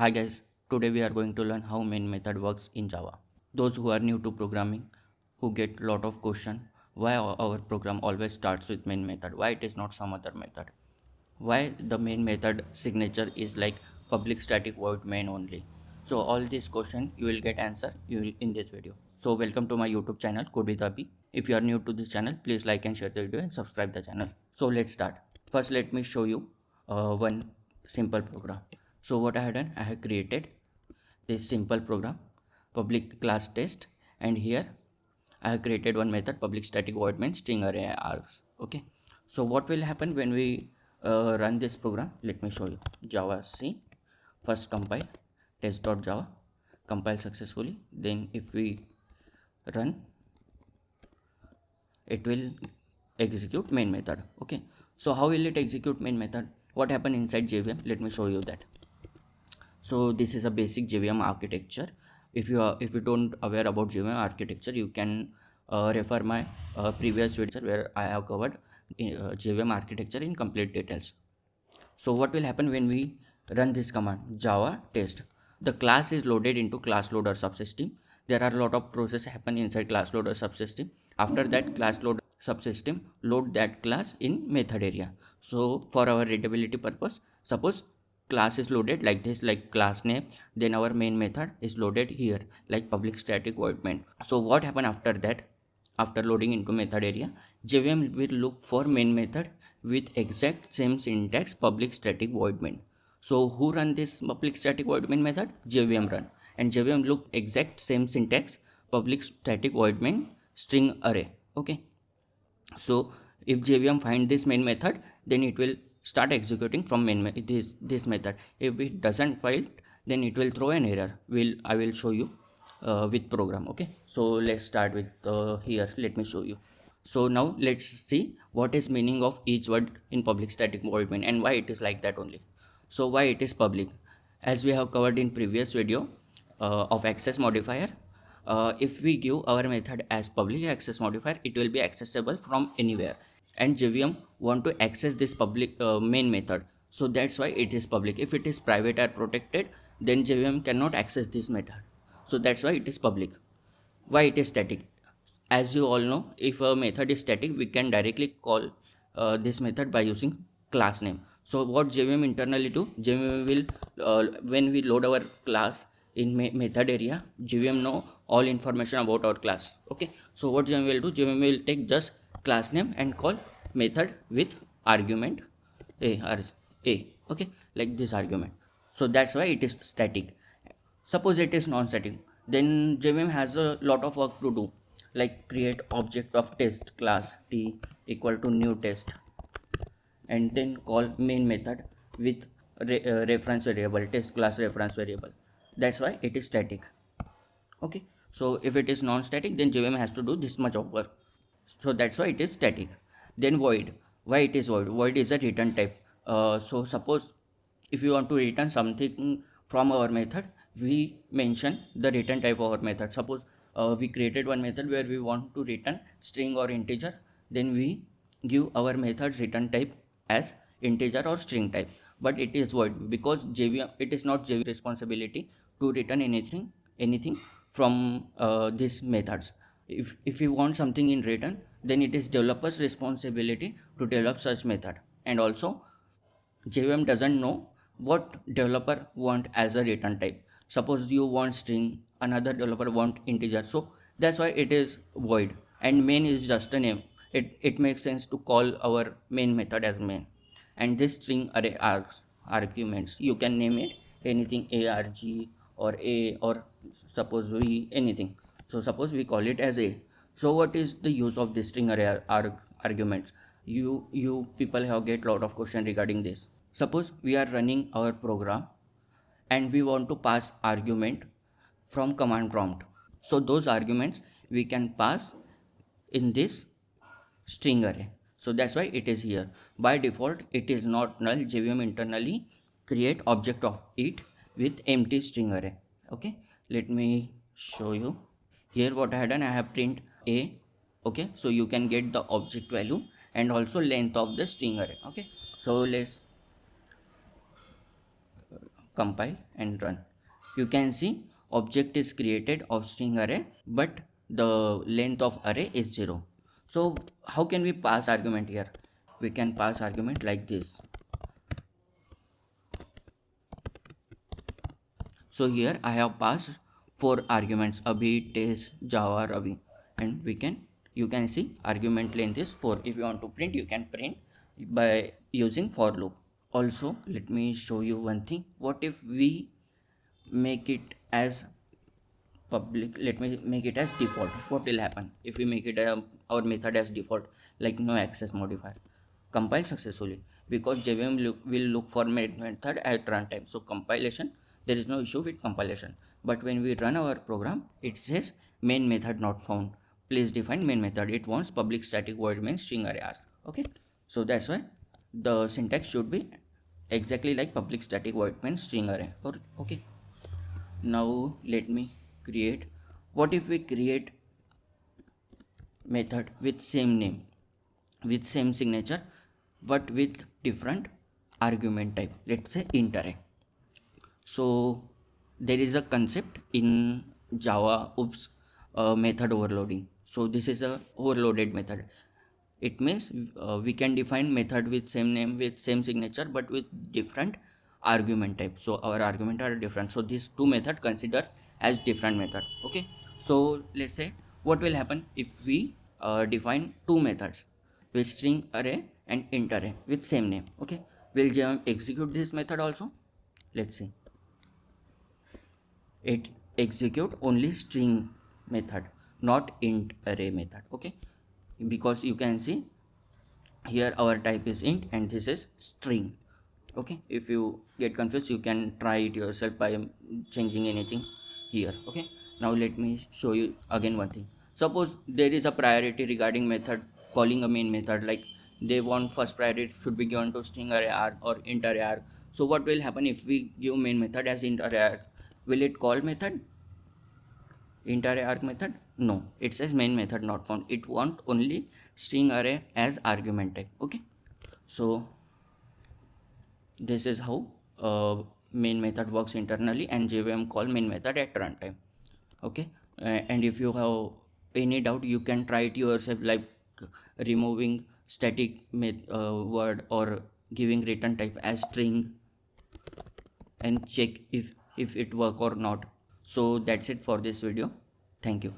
Hi guys, today we are going to learn how main method works in Java. Those who are new to programming, who get lot of question, why our program always starts with main method, why it is not some other method, why the main method signature is like public static void main only. So all these question you will get answer in this video. So welcome to my YouTube channel Code with Abhi. If you are new to this channel, please like and share the video and subscribe the channel. So let's start. First let me show you one simple program. So what I have done, I have created this simple program public class test, and here I have created one method public static void main string array args. Okay, so what will happen when we run this program? Let me show you. Java C, first compile test.java, compile successfully. Then if we run, it will execute main method. Okay, so how will it execute main method? What happened inside JVM? Let me show you that. So this is a basic JVM architecture. If you don't aware about JVM architecture, you can refer my previous video where I have covered JVM architecture in complete details. So what will happen when we run this command java test? The class is loaded into class loader subsystem. There are a lot of process happen inside class loader subsystem. After that, class loader subsystem load that class in method area. So for our readability purpose, suppose class is loaded like this, like class name, then our main method is loaded here like public static void main. So what happen after that? After loading into method area, JVM will look for main method with exact same syntax public static void main. So who run this public static void main method? JVM run, and JVM look exact same syntax public static void main string array. Okay, so if JVM find this main method, then it will start executing from this method. If it doesn't find, then it will throw an error. I will show you with program. Okay, so let's start with here. Let me show you. So now let's see what is meaning of each word in public static void main and why it is like that only. So why it is public? As we have covered in previous video of access modifier, if we give our method as public access modifier, it will be accessible from anywhere, and JVM want to access this public main method, so that's why it is public. If it is private or protected, then JVM cannot access this method, so that's why it is public. Why it is static? As you all know, if a method is static, we can directly call this method by using class name. So what JVM internally do, JVM will when we load our class in method area, JVM know all information about our class. Okay, so what JVM will do, JVM will take just class name and call method with argument a. Okay, like this argument. So that's why it is static. Suppose it is non-static, then JVM has a lot of work to do, like create object of test class t equal to new test, and then call main method with reference variable test class reference variable. That's why it is static. Okay, so if it is non-static, then JVM has to do this much of work. So that's why it is static. Then void. Why it is void? Void is a return type. So suppose if you want to return something from our method, we mention the return type of our method. Suppose we created one method where we want to return string or integer, then we give our method return type as integer or string type, but it is void because JVM, it is not JVM responsibility to return anything from these methods. If you want something in return, then it is developer's responsibility to develop such method. And also JVM doesn't know what developer want as a return type. Suppose you want string, another developer want integer, so that's why it is void. And main is just a name. It makes sense to call our main method as main. And this string array arguments, you can name it anything, arg or a, or suppose we anything. So suppose we call it as a. So what is the use of this string array arguments? You people have get lot of question regarding this. Suppose we are running our program and we want to pass argument from command prompt. So those arguments we can pass in this string array. So that's why it is here. By default, it is not null. JVM internally create object of it with empty string array. Okay, let me show you. Here what I have done, I have print a. Okay, so you can get the object value and also length of the string array. Okay, so let's compile and run. You can see object is created of string array, but the length of array is 0. So how can we pass argument here? We can pass argument like this. So here I have passed 4 arguments, Abhi, Test, Java, Ravi, and you can see argument length is 4. If you want to print, you can print by using for loop. Also, let me show you one thing. What if we make it as public? Let me make it as default. What will happen if we make it our method as default, like no access modifier? Compile successfully, because JVM will look for main method at runtime. So compilation, there is no issue with compilation. But when we run our program, it says main method not found. Please define main method. It wants public static void main string array r. Okay, so that's why the syntax should be exactly like public static void main string array. Or okay, now let me create. What if we create method with same name, with same signature, but with different argument type, let's say int array? So there is a concept in Java, method overloading. So this is a overloaded method. It means we can define method with same name, with same signature, but with different argument type. So our argument are different, so these two method consider as different method. Okay, so let's say what will happen if we define two methods with string array and int array with same name. Okay, will JVM execute this method also? Let's see. It execute only string method, not int array method. Okay, because you can see here our type is int and this is string. Okay, if you get confused, you can try it yourself by changing anything here. Okay, now let me show you again one thing. Suppose there is a priority regarding method calling a main method, like they want first priority should be given to string array arg or int array arg. So what will happen if we give main method as int array arg? Will it call method int array arg method? No, it says main method not found. It want only string array as argument type. Okay, so this is how main method works internally, and JVM call main method at runtime. Okay, and if you have any doubt, you can try it yourself, like removing static word or giving return type as string, and check if it work or not. So that's it for this video. Thank you.